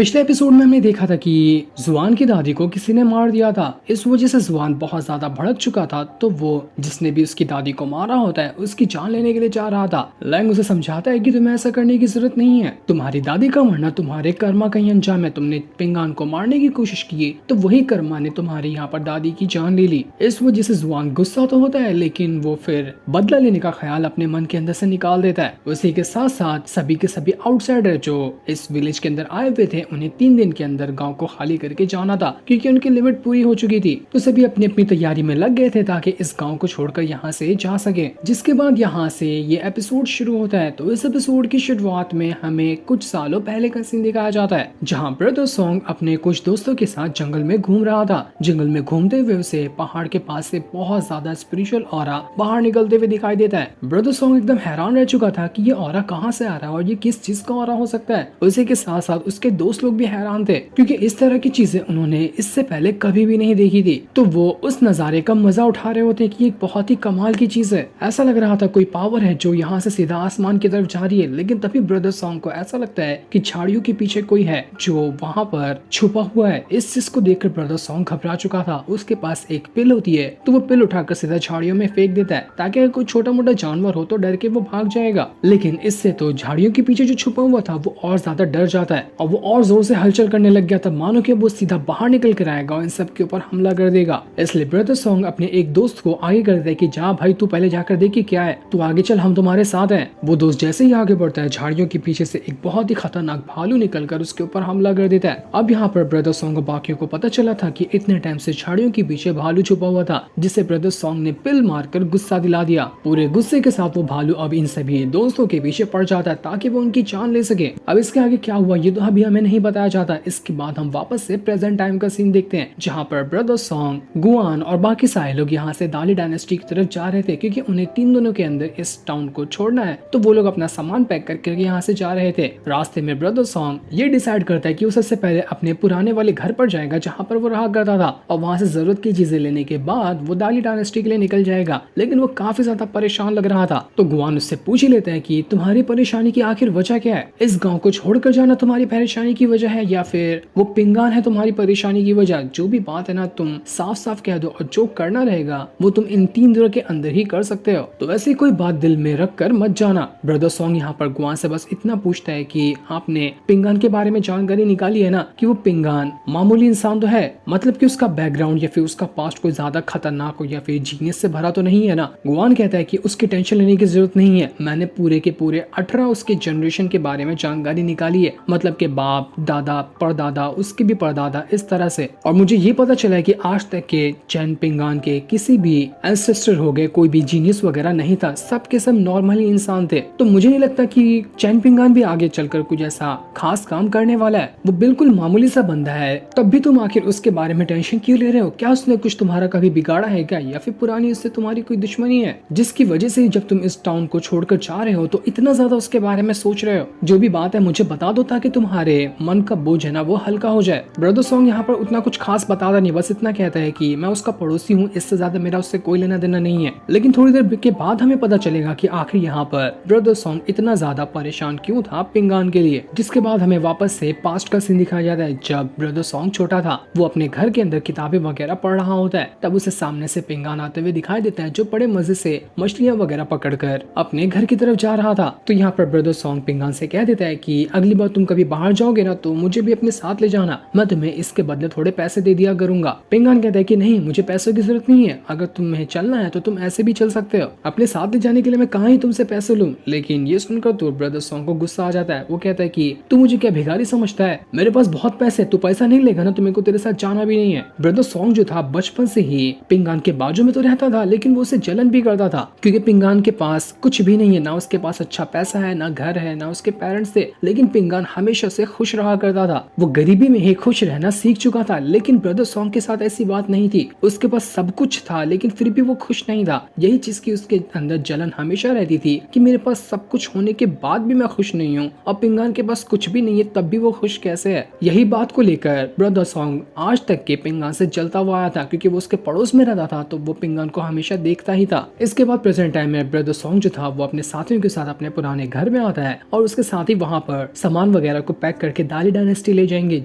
पिछले एपिसोड में हमने देखा था कि जुआन की दादी को किसी ने मार दिया था। इस वजह से जुआन बहुत ज्यादा भड़क चुका था। तो वो जिसने भी उसकी दादी को मारा होता है उसकी जान लेने के लिए जा रहा था। लैंग उसे समझाता है कि तुम्हें ऐसा करने की जरूरत नहीं है, तुम्हारी दादी का मरना तुम्हारे कर्मा का ही अंजाम है। तुमने पिंगान को मारने की कोशिश की तो वही कर्मा ने तुम्हारी यहाँ पर दादी की जान ले ली। इस वजह से जुआन गुस्सा तो होता है, लेकिन वो फिर बदला लेने का ख्याल अपने मन के अंदर से निकाल देता है। उसी के साथ साथ सभी के सभी आउटसाइडर जो इस विलेज के अंदर आए हुए थे उन्हें 3 दिन के अंदर गांव को खाली करके जाना था, क्योंकि उनकी लिमिट पूरी हो चुकी थी। तो सभी अपनी अपनी तैयारी में लग गए थे ताकि इस गांव को छोड़कर यहाँ से जा सके। जिसके बाद यहाँ से ये एपिसोड शुरू होता है। तो इस एपिसोड की शुरुआत में हमें कुछ सालों पहले का सीन दिखाया जाता है, जहाँ ब्रदर सॉन्ग अपने कुछ दोस्तों के साथ जंगल में घूम रहा था। जंगल में घूमते हुए उसे पहाड़ के पास से बहुत ज्यादा स्पिरिचुअल ऑरा बाहर निकलते हुए दिखाई देता है। ब्रदर सॉन्ग एकदम हैरान रह चुका था कि ये ऑरा कहाँ से आ रहा है और ये किस चीज का ऑरा हो सकता है। उसी के साथ साथ उसके दोस्त लोग भी हैरान थे, क्योंकि इस तरह की चीजें उन्होंने इससे पहले कभी भी नहीं देखी थी। तो वो उस नजारे का मजा उठा रहे होते कि एक बहुत ही कमाल की चीज है। ऐसा लग रहा था कोई पावर है जो यहाँ से सीधा आसमान की तरफ जा रही है। लेकिन तभी ब्रदर सॉन्ग को ऐसा लगता है कि झाड़ियों के पीछे कोई है जो वहाँ पर छुपा हुआ है। इस चीज को देखकर ब्रदर सॉन्ग घबरा चुका था। उसके पास एक पिल होती है तो वो पिल उठाकर सीधा झाड़ियों में फेंक देता है, ताकि अगर कोई छोटा मोटा जानवर हो तो डर के वो भाग जाएगा। लेकिन इससे तो झाड़ियों के पीछे जो छुपा हुआ था वो और ज्यादा डर जाता है और वो और जोर से हलचल करने लग गया था, मानो कि वो सीधा बाहर निकल कर आएगा और इन सब के ऊपर हमला कर देगा। इसलिए ब्रदर सॉन्ग अपने एक दोस्त को आगे कर देता है कि जा भाई तू पहले जाकर देखिए क्या है, तू आगे चल हम तुम्हारे साथ हैं। वो दोस्त जैसे ही आगे बढ़ता है झाड़ियों के पीछे से एक बहुत ही खतरनाक भालू निकलकर उसके ऊपर हमला कर देता है। अब यहाँ पर ब्रदर सॉन्ग और बाकियों को पता चला था कि इतने टाइम से झाड़ियों के पीछे भालू छुपा हुआ था, जिसे ब्रदर सॉन्ग ने पिल मारकर गुस्सा दिला दिया। पूरे गुस्से के साथ वो भालू अब इन सभी दोस्तों के पीछे पड़ जाता है ताकि वो उनकी जान ले सके। अब इसके आगे क्या हुआ ये तो अभी हमें नहीं बताया जाता। इसके बाद हम वापस से प्रेजेंट टाइम का सीन देखते हैं, जहाँ पर ब्रदर सॉन्ग, गुआन और बाकी सारे लोग यहाँ से दाली डायनेस्टी की तरफ जा रहे थे, क्योंकि उन्हें 3 दिनों के अंदर इस टाउन को छोड़ना है। तो वो लोग अपना सामान पैक करके यहाँ से जा रहे थे। रास्ते में ब्रदर सॉन्ग ये डिसाइड करता है कि वो सबसे पहले अपने पुराने वाले घर पर जाएगा जहाँ पर वो रहा करता था, और वहाँ से जरूरत की चीजें लेने के बाद वो दाली डायनेस्टी के लिए निकल जाएगा। लेकिन वो काफी ज्यादा परेशान लग रहा था। तो गुआन उससे पूछ ही लेता है कि तुम्हारी परेशानी की आखिर वजह क्या है? इस गाँव को छोड़कर जाना तुम्हारी परेशानी की वजह है या फिर वो पिंगान है तुम्हारी परेशानी की वजह? जो भी बात है ना तुम साफ साफ कह दो, और जो करना रहेगा वो तुम इन 3 दिनों के अंदर ही कर सकते हो। तो वैसे कोई बात दिल में रख कर मत जाना। ब्रदर सॉन्ग यहाँ पर गुआन से बस इतना पूछता है कि आपने पिंगान के बारे में जानकारी निकाली है ना, कि वो पिंगान मामूली इंसान तो है, मतलब कि उसका बैकग्राउंड या फिर उसका पास्ट कोई ज्यादा खतरनाक हो या फिर जीनियस से भरा तो नहीं है ना? गुआन कहता है कि उसकी टेंशन लेने की जरूरत नहीं है, मैंने पूरे के पूरे 18 उसके जनरेशन के बारे में जानकारी निकाली है, मतलब के बाप दादा परदादा उसके भी परदादा, इस तरह से। और मुझे ये पता चला है कि आज तक के चैन पिंगान के किसी भी एंसेस्टर हो गए कोई भी जीनियस वगैरह नहीं था, सब के सब नॉर्मली इंसान थे। तो मुझे नहीं लगता कि चैन पिंगान भी आगे चलकर कुछ ऐसा खास काम करने वाला है। वो बिल्कुल मामूली सा बंदा है, तब भी तुम आखिर उसके बारे में टेंशन क्यों ले रहे हो? क्या उसने कुछ तुम्हारा कभी बिगाड़ा है क्या, या फिर पुरानी उससे तुम्हारी कोई दुश्मनी है जिसकी वजह से जब तुम इस टाउन को छोड़कर जा रहे हो तो इतना ज्यादा उसके बारे में सोच रहे हो? जो भी बात है मुझे बता दो ताकि तुम्हारे मन का बोझ है ना वो हल्का हो जाए। ब्रदर सॉन्ग यहाँ पर उतना कुछ खास बताता नहीं, बस इतना कहता है कि मैं उसका पड़ोसी हूँ, इससे ज्यादा मेरा उससे कोई लेना देना नहीं है। लेकिन थोड़ी देर के बाद हमें पता चलेगा कि आखिर यहाँ पर ब्रदर सॉन्ग इतना ज्यादा परेशान क्यों था पिंगान के लिए। जिसके बाद हमें वापस से पास्ट का सीन दिखाया जाता है, जब ब्रदर सॉन्ग छोटा था वो अपने घर के अंदर किताबें वगैरह पढ़ रहा होता है। तब उसे सामने से पिंगान आते हुए दिखाई देता है, जो बड़े मजे से मछलियां वगैरह पकड़कर अपने घर की तरफ जा रहा था। तो यहाँ पर ब्रदर सॉन्ग पिंगान से कह देता है कि अगली बार तुम कभी बाहर जाओगे ना तो मुझे भी अपने साथ ले जाना, मैं तुम्हें इसके बदले थोड़े पैसे दे दिया करूंगा। पिंगान कहता है कि नहीं मुझे पैसों की जरूरत नहीं है, अगर तुम्हें चलना है तो तुम ऐसे भी चल सकते हो, अपने साथ ले जाने के लिए मैं कहाँ ही तुमसे पैसे लूं। लेकिन ये सुनकर तो ब्रदर सॉन्ग को गुस्सा आ जाता है। वो कहता है कि तू मुझे क्या भिखारी समझता है, मेरे पास बहुत पैसे, तू पैसा नहीं लेगा ना तो मेरे को तेरे साथ जाना भी नहीं है। ब्रदर सॉन्ग जो था बचपन से ही पिंगान के बाजू में तो रहता था, लेकिन वो उसे जलन भी करता था, क्योंकि पिंगान के पास कुछ भी नहीं है, ना उसके पास अच्छा पैसा है, ना घर है, ना उसके पेरेंट्स थे। लेकिन पिंगान हमेशा से खुश रहा करता था, वो गरीबी में ही खुश रहना सीख चुका था। लेकिन ब्रदर सॉन्ग के साथ ऐसी बात नहीं थी, उसके पास सब कुछ था लेकिन फिर भी वो खुश नहीं था। यही चीज की उसके अंदर जलन हमेशा रहती थी कि मेरे पास सब कुछ होने के बाद भी मैं खुश नहीं हूँ, और पिंगान के पास कुछ भी नहीं है तब भी वो खुश कैसे है। यही बात को लेकर ब्रदर सॉन्ग आज तक के पिंगान से जलता हुआ आया था, क्योंकि वो उसके पड़ोस में रहता था तो वो पिंगान को हमेशा देखता ही था। इसके बाद प्रेजेंट टाइम में ब्रदर सॉन्ग जो था वो अपने साथियों के साथ अपने पुराने घर में आता है, और उसके साथ ही वहाँ पर सामान वगैरह को पैक करके दाली डायनेस्टी ले जाएंगे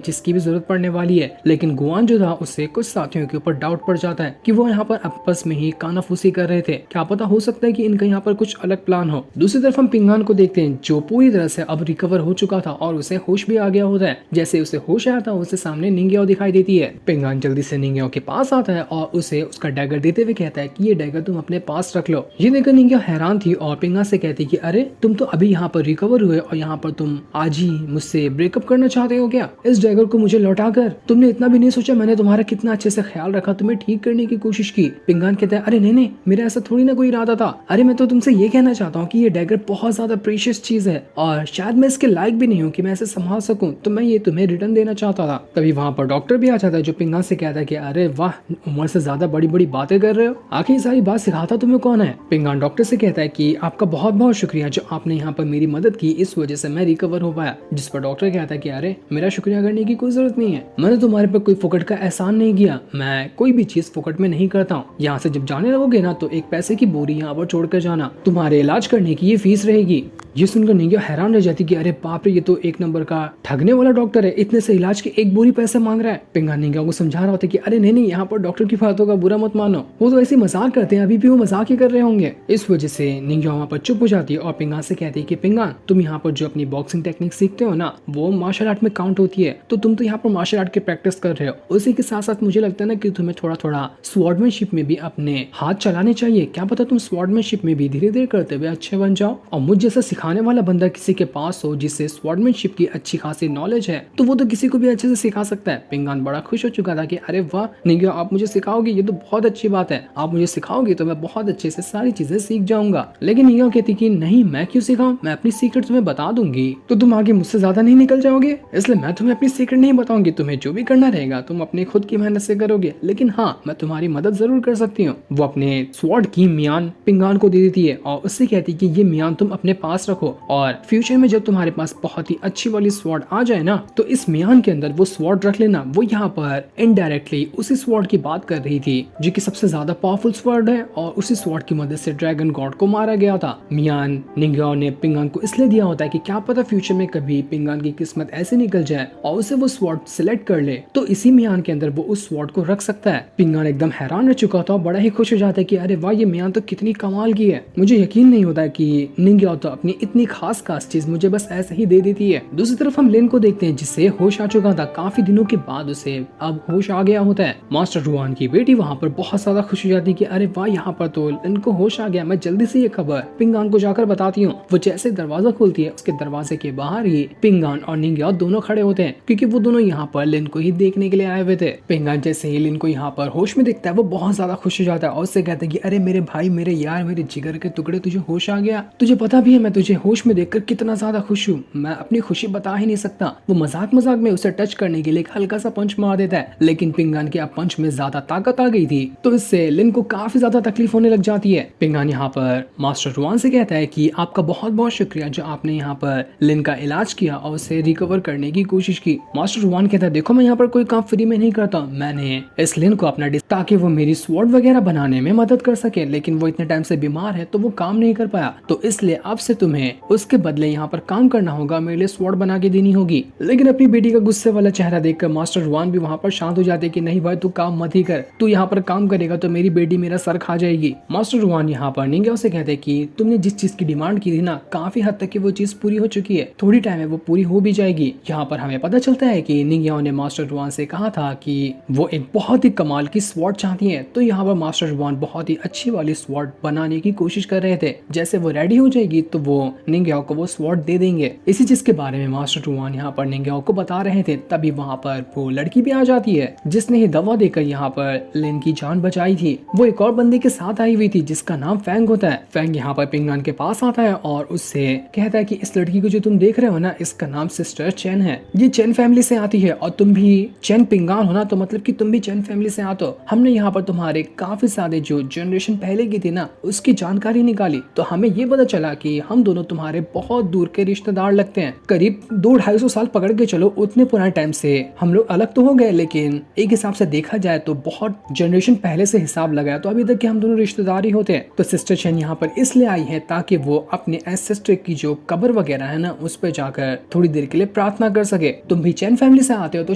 जिसकी भी जरूरत पड़ने वाली है। लेकिन गुआन जो था उससे कुछ साथियों के ऊपर डाउट पड़ जाता है कि वो यहाँ पर आपस में ही कानाफूसी कर रहे थे, क्या पता हो सकता है कि इनका यहाँ पर कुछ अलग प्लान हो। दूसरी तरफ हम पिंगान को देखते हैं जो पूरी तरह से अब रिकवर हो चुका था और उसे होश भी आ गया होता है। जैसे उसे होश आया था उसे सामने निंग्याओ दिखाई देती है। पिंगान जल्दी से निंग्याओ के पास आता है और उसे उसका डैगर देते हुए कहता है कि ये डैगर तुम अपने पास रख लो। ये देखकर निंग्याओ हैरान थी और पिंगान से कहती कि अरे तुम तो अभी यहाँ पर रिकवर हुए और यहाँ पर तुम आज ही मुझसे ब्रेकअप करना चाहते हो क्या? इस डैगर को मुझे लौटा कर तुमने इतना भी नहीं सोचा मैंने तुम्हारा कितना अच्छे से ख्याल रखा, तुम्हें ठीक करने की कोशिश की। पिंगान कहता है अरे नहीं, मेरा ऐसा थोड़ी ना कोई इरादा था। अरे मैं तो तुमसे ये कहना चाहता हूँ कि ये डैगर बहुत ज्यादा प्रीशियस चीज है और शायद मैं इसके लायक भी नहीं हूँ कि मैं इसे संभाल सकूं, तो मैं ये तुम्हें रिटर्न देना चाहता था। तभी वहाँ पर डॉक्टर भी आ जाता है जो पिंगान से कहता है कि अरे वाह, उम्र से ज्यादा बड़ी बड़ी बातें कर रहे हो, आखिर सारी बात सिखाता तुम्हें कौन है? पिंगान डॉक्टर से कहता है कि आपका बहुत बहुत शुक्रिया जो आपने यहाँ पर मेरी मदद की, इस वजह से मैं रिकवर हो पाया। जिस पर डॉक्टर कहता है कि अरे मेरा शुक्रिया करने की कोई जरूरत नहीं है, मैंने तुम्हारे पर कोई फुकट का एहसान नहीं किया, मैं कोई भी चीज फुकट में नहीं करता हूँ। यहाँ से जब जाने लगोगे ना तो एक पैसे की बोरी यहाँ पर छोड़कर जाना, तुम्हारे इलाज करने की ये फीस रहेगी। ये सुनकर निंग्याओ हैरान रह जाती कि अरे बाप रे, ये तो एक नंबर का ठगने वाला डॉक्टर है, इतने से इलाज के एक बोरी पैसे मांग रहा है। पिंगान निंग्याओ को समझा रहा होता कि अरे नहीं, यहाँ पर डॉक्टर की बातों का बुरा मत मानो, वो तो ऐसी मजाक करते हैं, अभी भी वो मजाक ही कर रहे होंगे। इस वजह से निंग्याओ वहाँ पर चुप हो जाती है और पिंगान से कहती है कि पिंगान तुम यहाँ पर जो अपनी बॉक्सिंग टेक्निक सीखते हो ना वो मार्शल आर्ट में काउंट होती है, तो तुम तो यहाँ पर मार्शल आर्ट की प्रैक्टिस कर रहे हो, उसी के साथ साथ मुझे लगता है ना कि तुम्हें थोड़ा थोड़ा स्वॉर्डमैनशिप में भी अपने हाथ चलाने चाहिए, क्या पता तुम स्वॉर्डमैनशिप में भी धीरे धीरे करते हुए अच्छे बन जाओ। और मुझ जैसा सिखाने वाला बंदा किसी के पास हो जिससे स्वॉर्डमैनशिप की अच्छी खासी नॉलेज है तो वो तो किसी को भी अच्छे से सिखा सकता है। पिंगान बड़ा खुश हो चुका था कि अरे वाह निंग्याओ, आप मुझे सिखाओगे, ये तो बहुत अच्छी बात है, आप मुझे सिखाओगे तो मैं बहुत अच्छे से सारी चीजें सीख जाऊंगा। लेकिन निंग्याओ कहती कि नहीं, मैं क्यों सिखाऊं, मैं अपनी सीक्रेट तुम्हें बता दूंगी तो तुम आगे मुझसे ज्यादा नहीं निकल जाओगे, इसलिए मैं तुम्हें अपनी सीक्रेट नहीं बताऊंगी, तुम्हें जो भी करना रहेगा तुम अपनी खुद की मेहनत से करोगे, लेकिन हाँ मैं तुम्हारी मदद जरूर कर सकती हूँ। वो अपने स्वॉर्ड की म्यान पिंगान को दे देती है और उससे कहती कि ये म्यान तुम अपने पास रखो और फ्यूचर में जब तुम्हारे पास बहुत ही अच्छी वाली स्वॉर्ड आ जाए ना तो इस म्यान के अंदर वो स्वॉर्ड रख लेना। वो यहाँ पर इनडायरेक्टली उसी स्वॉर्ड की बात कर रही थी जो कि सबसे ज्यादा पावरफुल स्वॉर्ड है और उसी स्वॉर्ड की मदद से ड्रैगन गॉड को मारा गया था। म्यान निंग्याओ ने पिंगान को इसलिए दिया होता है कि क्या पता फ्यूचर में कभी पिंगान की किस्मत ऐसे निकल जाए और उसे वो स्वॉर्ड सिलेक्ट कर ले तो इसी म्यान के अंदर वो उस स्वॉर्ड को रख सकता है। पिंगान एकदम हैरान रह चुका था, बड़ा ही खुश हो जाता है कि अरे वाह, ये म्यान तो कितनी कमाल की है, मुझे यकीन नहीं होता है कि निंग्याओ तो अपनी इतनी खास चीज मुझे बस ऐसे ही दे देती है। दूसरी तरफ हम लिन को देखते हैं जिससे होश आ चुका था, काफी दिनों के बाद उसे अब होश आ गया होता है। मास्टर रुआन की बेटी वहाँ पर बहुत ज्यादा खुश हो जाती है कि अरे वाह, यहाँ पर तो लिन को होश आ गया, मैं जल्दी से ये खबर पिंगान को जाकर बताती हूँ। वो जैसे दरवाजा खोलती है उसके दरवाजे के बाहर ही पिंगान और निंग्याओ दोनों खड़े होते हैं क्योंकि वो दोनों यहाँ पर लिन को ही देखने के लिए आए हुए थे। पिंगान जैसे ही लिन को यहाँ पर होश में देखता है वो बहुत ज्यादा खुश हो जाता है और उससे कहता है कि अरे मेरे भाई, मेरे यार, मेरे जिगर के टुकड़े, तुझे होश आ गया, तुझे पता भी है मैं तुझे होश में देखकर कितना ज्यादा खुश हूँ, मैं अपनी खुशी बता ही नहीं सकता। वो मजाक मजाक में उसे टच करने के लिए एक हल्का सा पंच मार देता है, लेकिन पिंगान के अब पंच में ज्यादा ताकत आ गई थी तो इससे लिन को काफी ज्यादा तकलीफ होने लग जाती है। पिंगान यहाँ पर मास्टर रुआन से कहता है कि आपका बहुत बहुत शुक्रिया जो आपने यहाँ पर लिन का इलाज किया और उसे रिकवर करने की कोशिश की। मास्टर रुआन कहता है देखो, मैं यहाँ पर कोई काम फ्री में नहीं करता, मैंने इस लिन को अपना ताकि वो मेरी स्वॉर्ड वगैरह बनाने में मदद कर सके, लेकिन वो इतने टाइम से बीमार है तो वो काम नहीं कर पाया, तो इसलिए अब से तुम्हें उसके बदले यहाँ पर काम करना होगा, मेरे लिए स्वॉर्ड बना के देनी होगी। लेकिन अपनी बेटी का गुस्से वाला चेहरा देखकर मास्टर रुआन भी वहाँ पर शांत हो जाते कि नहीं भाई, तू काम मत ही कर, तू यहाँ पर काम करेगा तो मेरी बेटी मेरा सर खा जाएगी। मास्टर रुआन यहाँ पर निंग्याओ से कहते कि तुमने जिस चीज की डिमांड की थी ना, काफी हद तक की वो चीज पूरी हो चुकी है, थोड़ी टाइम में वो पूरी हो भी जाएगी। यहाँ पर हमें पता चलता है कि निंग्याओ ने मास्टर रुआन से कहा था कि वो एक बहुत ही कमाल की स्वॉर्ड चाहती है, तो यहाँ पर मास्टर रुआन बहुत ही अच्छी वाली स्वॉर्ड बनाने की कोशिश कर रहे थे। जैसे वो रेडी हो जाएगी तो वो निंग्याओ को वो स्वॉर्ड दे देंगे। इसी चीज के बारे में मास्टर रुआन यहाँ पर निंग्याओ को बता रहे थे, तभी वहाँ पर वो लड़की भी आ जाती है जिसने ही दवा देकर यहाँ पर लिन की जान बचाई थी। वो एक और बंदे के साथ आई हुई थी जिसका नाम फैंग होता है। फैंग यहाँ पर पिंगान के पास आता है और उससे कहता है कि इस लड़की को जो तुम देख रहे हो ना, इसका नाम सिस्टर चेन है, ये चेन फैमिली से आती है और तुम भी चेन पिंगान हो ना, तो मतलब कि तुम भी चेन फैमिली से आते हो। हमने यहाँ पर तुम्हारे काफी सारे जो जनरेशन पहले की थी ना उसकी जानकारी निकाली, तो हमें ये पता चला कि हम दोनों तुम्हारे बहुत दूर के रिश्तेदार लगते हैं, करीब 200-250 साल पकड़ के चलो, उतने पुराने टाइम से हम लोग अलग तो हो गए, लेकिन एक हिसाब से देखा जाए तो बहुत जनरेशन पहले से हिसाब लगाया तो अभी तक के हम दोनों रिश्तेदार ही होते हैं। तो सिस्टर चेन यहाँ पर इसलिए आई है ताकि वो अपने एंसेस्टर की जो कब्र वगैरह है ना उस पर जाकर थोड़ी देर के लिए लिए प्रार्थना कर सके। तुम भी चैन फैमिली से आते हो तो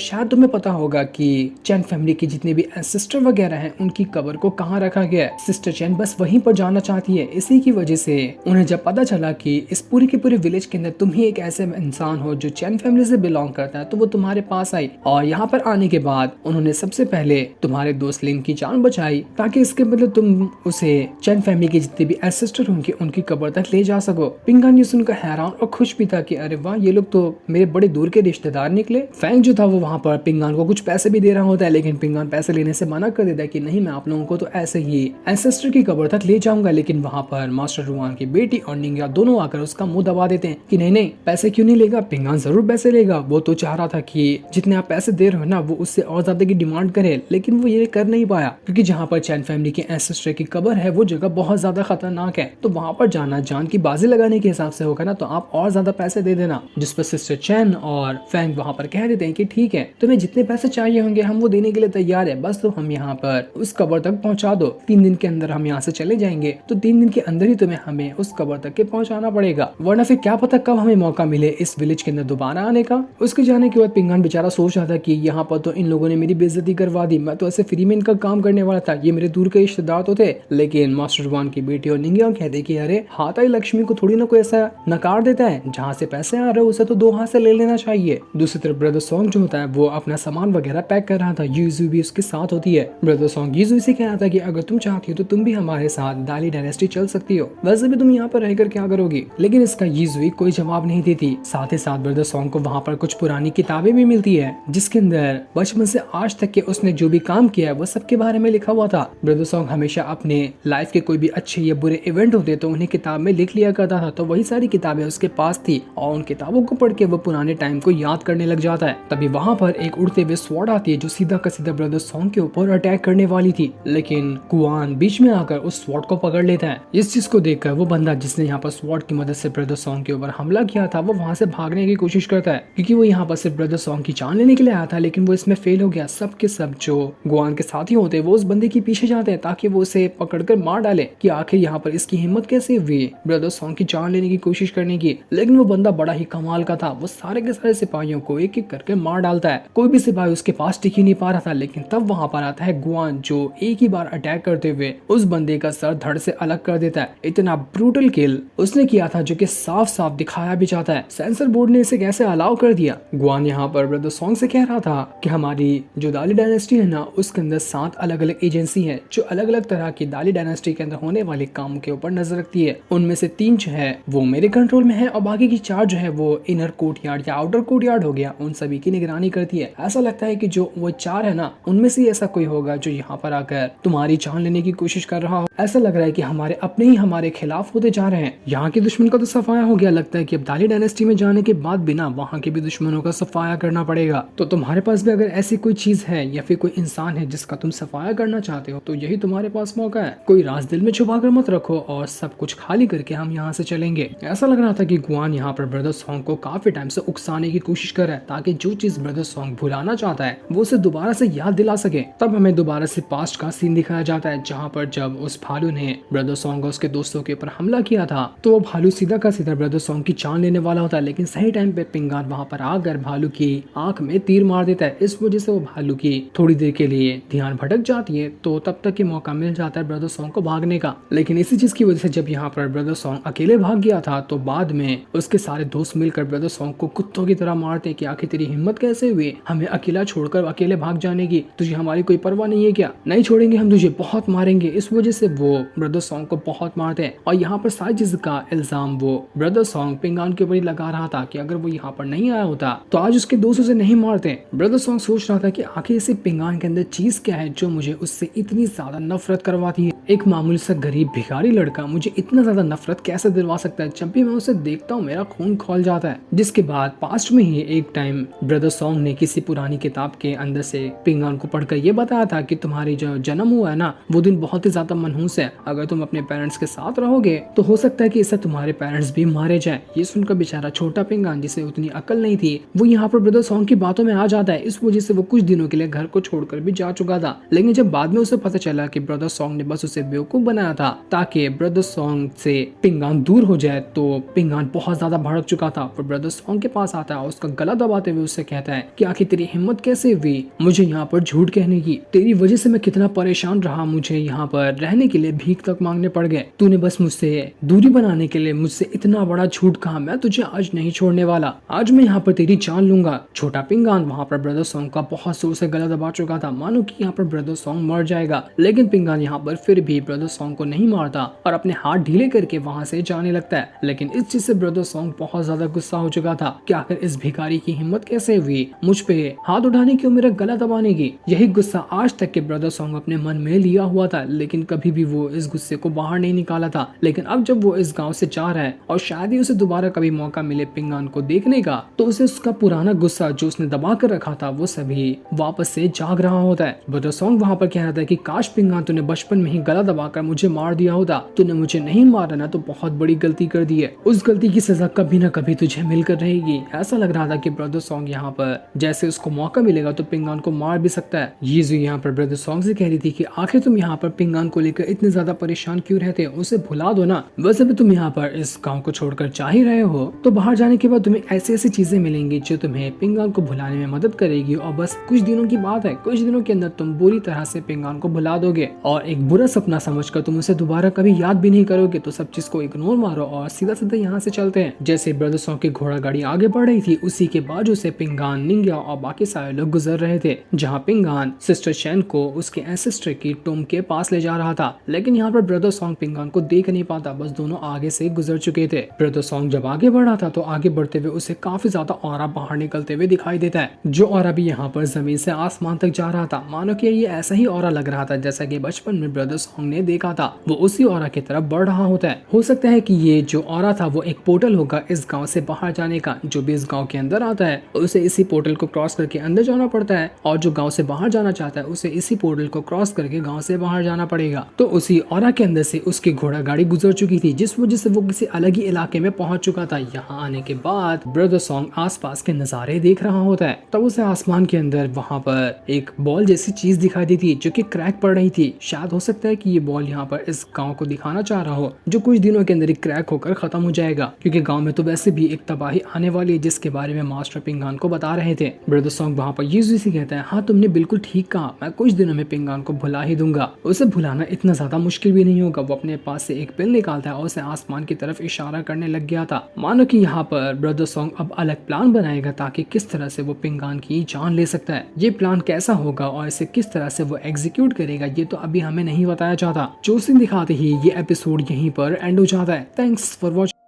शायद तुम्हें पता होगा कि चैन फैमिली के जितने भी एंसेस्टर वगैरह हैं उनकी कब्र को कहाँ रखा गया है। सिस्टर चैन बस वहीं पर जाना चाहती है। इसी की वजह से उन्हें जब पता चला कि इस पूरे के पूरे विलेज के अंदर तुम ही एक ऐसे इंसान हो जो चैन फैमिली से बिलोंग करता है, तो वो तुम्हारे पास आई और यहाँ पर आने के बाद उन्होंने सबसे पहले तुम्हारे दोस्त लिन की जान बचाई ताकि इसके बदले तुम उसे चैन फैमिली के जितने भी एंसेस्टर होंगे उनकी कब्र तक ले जा सको। पिंगान ये सुनकर हैरान और खुश भी था कि अरे वाह, ये लोग तो मेरे बड़े दूर के रिश्तेदार निकले। फैंग जो था वो वहाँ पर पिंगान को कुछ पैसे भी दे रहा होता है, लेकिन पिंगान पैसे लेने से मना कर देता है कि नहीं, मैं आप लोगों को तो ऐसे ही एंसेस्टर की कब्र तक ले जाऊंगा। लेकिन वहाँ पर मास्टर रुआन की बेटी और निंगा दोनों आकर उसका मुंह दबा देते हैं कि नहीं नहीं, पैसे क्यों नहीं लेगा, पिंगान जरूर पैसे लेगा। वो तो चाह रहा था कि जितने आप पैसे दे रहे हो ना वो उससे और ज्यादा की डिमांड करे, लेकिन वो ये कर नहीं पाया क्योंकि जहाँ पर चैन फैमिली के एंसेस्टर की कब्र है वो जगह बहुत ज्यादा खतरनाक है। तो वहाँ पर जाना जान की बाजी लगाने के हिसाब से होगा ना, तो आप और ज्यादा पैसे दे देना। जिस पर सिस्टर चैन और फैंग वहाँ पर कह देते हैं कि ठीक है, तुम्हें जितने पैसे चाहिए होंगे हम वो देने के लिए तैयार है, बस तो हम यहाँ पर उस कब्र तक पहुँचा दो। 3 दिन के अंदर हम यहाँ से चले जाएंगे, तो 3 दिन के अंदर ही तुम्हें हमें उस कब्र तक के पहुँचाना पड़ेगा, वरना फिर क्या पता कब हमें मौका मिले इस विलेज के अंदर दोबारा आने का। उसके जाने के बाद पिंगान बेचारा सोच रहा था कि यहाँ पर तो इन लोगों ने मेरी बेइज्जती करवा दी, मैं तो ऐसे फ्री में इनका काम करने वाला था, ये मेरे दूर के रिश्तेदार तो थे। लेकिन मास्टर रुआन की बेटी और निंगिया कहते कि अरे हाथ आई लक्ष्मी को थोड़ी ना कोई ऐसा नकार देता है, जहाँ से पैसे आ रहे हो उसे तो 2 हाथ से ले लेना चाहिए। दूसरी तरफ ब्रदर सॉन्ग जो होता है वो अपना सामान वगैरह पैक कर रहा था, यूजू भी उसके साथ होती है। ब्रदर सॉन्ग यूजू से कह रहा था कि अगर तुम चाहती हो तो तुम भी हमारे साथ दाली डायनेस्टी चल सकती हो, वैसे भी तुम यहाँ पर रहकर क्या करोगी। लेकिन इसका यूजू कोई जवाब नहीं देती। साथ ही साथ ब्रदर सॉन्ग को वहाँ पर कुछ पुरानी किताबें भी मिलती है जिसके अंदर बचपन से आज तक के उसने जो भी काम किया है वो सबके बारे में लिखा हुआ था। ब्रदर सॉन्ग हमेशा अपने लाइफ के कोई भी अच्छे या बुरे इवेंट होते तो उन्हें किताब में लिख लिया करता था, तो वही सारी किताबें उसके पास थी और उन किताबों को पढ़ के वो पुराने टाइम को याद करने लग जाता है। तभी वहाँ पर एक उड़ते हुए स्वॉर्ड आती है जो सीधा का सीधा ब्रदर सॉन्ग के ऊपर अटैक करने वाली थी, लेकिन कुआन बीच में आकर उस स्वॉर्ड को पकड़ लेता है। इस चीज को देखकर वो बंदा जिसने यहाँ पर स्वॉर्ड की मदद से ब्रदर सॉन्ग के ऊपर हमला किया था वो वहाँ से भागने की कोशिश करता है, क्योंकि वो यहाँ पर सिर्फ ब्रदर सॉन्ग की जान लेने के लिए आया था, लेकिन वो इसमें फेल हो गया। सब के सब जो गुआन के साथी होते हैं वो उस बंदे के पीछे जाते हैं ताकि वो उसे पकड़कर मार डाले कि आखिर यहाँ पर इसकी हिम्मत कैसे हुई ब्रदर सॉन्ग की जान लेने की कोशिश करने की। लेकिन वो बंदा बड़ा ही कमाल का था, वो सारे के सारे सिपाहियों को एक एक करके मार डालता है। कोई भी सिपाही उसके पास टिक ही नहीं पा रहा था। लेकिन तब वहाँ पर आता है गुआन जो एक ही बार अटैक करते हुए उस बंदे का सर धड़ से अलग कर देता है। इतना ब्रूटल किल उसने किया था जो कि साफ साफ दिखाया भी जाता है। सेंसर बोर्ड ने इसे कैसे अलाउ कर दिया। गुआन यहाँ पर ब्रदर सॉन्ग से कह रहा था कि हमारी जो दाली डायनेस्टी है ना उसके अंदर 7 अलग अलग एजेंसी है जो अलग अलग तरह की दाली डायनेस्टी के अंदर होने वाले काम के ऊपर नजर रखती है। उनमें से 3 जो है वो मेरे कंट्रोल में है और बाकी की 4 जो है वो इनर कोर्ट यार्ड या आउटर कोर्ट यार्ड हो गया, उन सभी की निगरानी करती है। ऐसा लगता है कि जो वो 4 है ना उनमें से ऐसा कोई होगा जो यहाँ पर आकर तुम्हारी जान लेने की कोशिश कर रहा हो। ऐसा लग रहा है कि हमारे अपने ही हमारे खिलाफ होते जा रहे हैं। यहाँ के दुश्मन का तो सफाया हो गया, लगता है कि अब दाली डायनेस्टी में जाने के बाद बिना वहाँ के भी दुश्मनों का सफाया करना पड़ेगा। तो तुम्हारे पास भी अगर ऐसी कोई चीज है या फिर कोई इंसान है जिसका तुम सफाया करना चाहते हो तो यही तुम्हारे पास मौका है। कोई राज दिल में छुपा कर मत रखो और सब कुछ खाली करके हम यहाँ से चलेंगे। ऐसा लग रहा था कि गुआन यहाँ पर ब्रदर सॉन्ग को काफी टाइम से उकसाने की कोशिश कर रहा है ताकि जो चीज ब्रदर सॉन्ग भुलाना चाहता है वो उसे दोबारा से याद दिला सके। तब हमें दोबारा से पास्ट का सीन दिखाया जाता है जहाँ पर जब उस भालू ने ब्रदर सॉन्ग और उसके दोस्तों के ऊपर हमला किया था तो वो भालू सीधा का सीधा ब्रदर सॉन्ग की जान लेने वाला होता है, लेकिन सही टाइम पे पिंगान वहाँ पर आकर भालू की आंख में तीर मार देता है। इस वजह से वो भालू की थोड़ी देर के लिए ध्यान भटक जाती है, तो तब तक के मौका मिल जाता है ब्रदर सॉन्ग को भागने का। लेकिन इसी चीज की वजह से जब यहाँ पर ब्रदर सॉन्ग अकेले भाग गया था तो बाद में उसके सारे दोस्त मिलकर ब्रदर सॉन्ग को कुत्तों की तरह मारते कि आखिर तेरी हिम्मत कैसे हुई हमें अकेला छोड़कर अकेले भाग जाने की, तुझे हमारी कोई परवाह नहीं है क्या, नहीं छोड़ेंगे हम तुझे, बहुत मारेंगे। इस वजह से वो ब्रदर सॉन्ग को बहुत मारते हैं और यहाँ पर सारी चीज का इल्जाम वो ब्रदर सॉन्ग पिंगान के ऊपर ही लगा रहा था कि अगर वो यहाँ पर नहीं आया होता तो आज उसके दोस्त उसे नहीं मारते। ब्रदर सॉन्ग सोच रहा था कि आखिर इसे पिंगान के अंदर चीज क्या है जो मुझे उससे इतनी ज्यादा नफरत करवाती है। एक मामूली सा गरीब भिखारी लड़का मुझे इतना ज्यादा नफरत कैसे दिलवा सकता है, जब भी मैं उसे देखता हूँ मेरा खून खौल जाता है। जिसके बाद पास्ट में ही एक टाइम ब्रदर सॉन्ग ने किसी पुरानी किताब के अंदर से पिंगान को पढ़कर ये बताया था कि तुम्हारी जो जन्म हुआ है ना वो दिन बहुत ही ज्यादा मनहूस है, अगर तुम अपने पेरेंट्स के साथ रहोगे तो हो सकता है कि इससे तुम्हारे पेरेंट्स भी मारे जाए। ये सुनकर बेचारा छोटा पिंगान जिसे उतनी अकल नहीं थी वो यहाँ पर ब्रदर सॉन्ग की बातों में आ जाता है। इस वजह से वो कुछ दिनों के लिए घर को छोड़कर भी जा चुका था, लेकिन जब बाद में उसे पता चला कि ब्रदर सॉन्ग ने बस उसे बेवकूफ बनाया था ताकि ब्रदर सॉन्ग से पिंगान दूर हो जाए तो पिंगान बहुत ज्यादा भड़क चुका था। फिर ब्रदर सॉन्ग सॉन्ग के पास आता है और उसका गला दबाते हुए उससे कहता है कि आखिर तेरी हिम्मत कैसे हुई मुझे यहाँ पर झूठ कहने की, तेरी वजह से मैं कितना परेशान रहा, मुझे यहाँ पर रहने के लिए भीख तक मांगने पड़ गए, तूने बस मुझसे दूरी बनाने के लिए मुझसे इतना बड़ा झूठ कहा, मैं तुझे आज नहीं छोड़ने वाला, आज मैं यहाँ पर तेरी जान लूंगा। छोटा पिंगान वहाँ पर ब्रदर सॉन्ग का बहुत जोर से गला दबा चुका था, मानो कि यहाँ पर ब्रदर सॉन्ग मर जाएगा, लेकिन पिंगान यहाँ पर फिर भी ब्रदर सॉन्ग को नहीं मारता और अपने हाथ ढीले करके वहाँ से जाने लगता है। लेकिन इस चीज से ब्रदर सॉन्ग बहुत ज्यादा गुस्सा हो चुका था कि आखिर इस भिखारी की हिम्मत कैसे हुई मुझ पे हाथ उठाने की और मेरा गला दबाने की। यही गुस्सा आज तक के ब्रदर सॉन्ग अपने मन में लिया हुआ था, लेकिन कभी भी वो इस गुस्से को बाहर नहीं निकाला था। लेकिन अब जब वो इस गाँव से जा रहा है और शायद ही उसे दोबारा कभी मौका मिले पिंगान को देखने का, तो उसे उसका पुराना गुस्सा जो उसने दबा कर रखा था वो सभी वापस से जाग रहा होता है। ब्रदर सॉन्ग वहाँ पर कह रहा था कि काश पिंगान तूने बचपन में ही गला दबाकर मुझे मार दिया होता, तूने मुझे नहीं मारा ना तो बहुत बड़ी गलती कर दी है, उस गलती की सजा कभी ना कभी तुझे मिलकर रहेगी। ऐसा लग रहा था कि ब्रदर सॉन्ग यहाँ पर जैसे उसको मौका मिलेगा तो पिंगान को मार भी सकता है। यीजू यहाँ पर ब्रदर सॉन्ग से कह रही थी कि आखिर तुम यहाँ पर पिंगान को लेकर इतने ज्यादा परेशान क्यों रहते हो, उसे भुला दो ना, वैसे भी तुम यहाँ पर इस गाँव को छोड़कर जा ही रहे हो तो बाहर जाने के बाद तुम्हें ऐसी ऐसी चीजें मिलेंगी जो तुम्हें पिंगान को भुलाने में मदद करेगी और बस कुछ दिनों की बात है, कुछ दिनों के अंदर तुम बुरी तरह से पिंगान को भुला दोगे और एक बुरा सपना समझकर तुम उसे दोबारा कभी याद भी नहीं करोगे। तो सब चीज को इग्नोर मारो और सीधा सीधा यहाँ से चलते हैं। जैसे ब्रदर सॉन्ग की घोड़ा गाड़ी आगे बढ़ रही थी उसी के बाजू से पिंगान, निंग्या और बाकी सारे लोग गुजर रहे थे, जहाँ पिंगान सिस्टर चैन को उसके एंसेस्टर की टूम के पास ले जा रहा था। लेकिन यहाँ पर ब्रदर सॉन्ग पिंगान को देख नहीं पाता, बस दोनों आगे से गुजर चुके थे। ब्रदर सॉन्ग जब आगे बढ़ रहा था तो आगे बढ़ते हुए उसे काफी ज्यादा ऑरा बाहर निकलते हुए दिखाई देता है, जो ऑरा भी यहाँ पर जमीन से आसमान तक जा रहा था। मानो कि ये ऐसा ही ऑरा लग रहा था जैसा कि बचपन में ब्रदर सॉन्ग ने देखा था, वो उसी ऑरा की तरफ बढ़ रहा होता है। हो सकता है कि ये जो ऑरा था वो एक पोर्टल होगा इस गांव से बाहर जाने का, जो भी इस गांव के अंदर आता है उसे इसी पोर्टल को क्रॉस करके अंदर जाना पड़ता है और जो गांव से बाहर जाना चाहता है उसे इसी पोर्टल को क्रॉस करके गांव से बाहर जाना पड़ेगा। तो उसी ऑरा के अंदर से उसकी घोड़ा गाड़ी गुजर चुकी थी, जिस वजह से वो किसी अलग ही इलाके में पहुंच चुका था। यहाँ आने के बाद ब्रदर सॉन्ग आसपास के नजारे देख रहा होता है, तब उसे आसमान के अंदर वहाँ पर एक बॉल जैसी चीज दिखाई दी थी जो कि क्रैक पड़ रही थी। शायद हो सकता है कि ये बॉल यहाँ पर इस गांव को दिखाना चाह रहा हो, जो कुछ दिनों के अंदर ही क्रैक होकर खत्म हो जाएगा, क्योंकि गांव में तो वैसे भी एक तबाही आने वाली है जिसके बारे में मास्टर पिंगान को बता रहे थे। ब्रदर सॉन्ग वहाँ पर यीशु से कहता है, हाँ तुमने बिल्कुल ठीक कहा, मैं कुछ दिनों में पिंगान को भुला ही दूंगा, उसे भुलाना इतना ज्यादा मुश्किल भी नहीं होगा। वो अपने पास से एक पिल निकालता है और उसे आसमान की तरफ इशारा करने लग गया था। मानो कि यहाँ पर ब्रदर सॉन्ग अब अलग प्लान बनाएगा ताकि किस तरह से वो पिंगान की जान ले सकता है। ये प्लान कैसा होगा और इसे किस तरह से वो एग्जीक्यूट करेगा ये तो अभी हमें नहीं बताया जाता। जो सीन दिखाते ही ये एपिसोड यहीं पर एंड हो जाता है। Thanks for watching.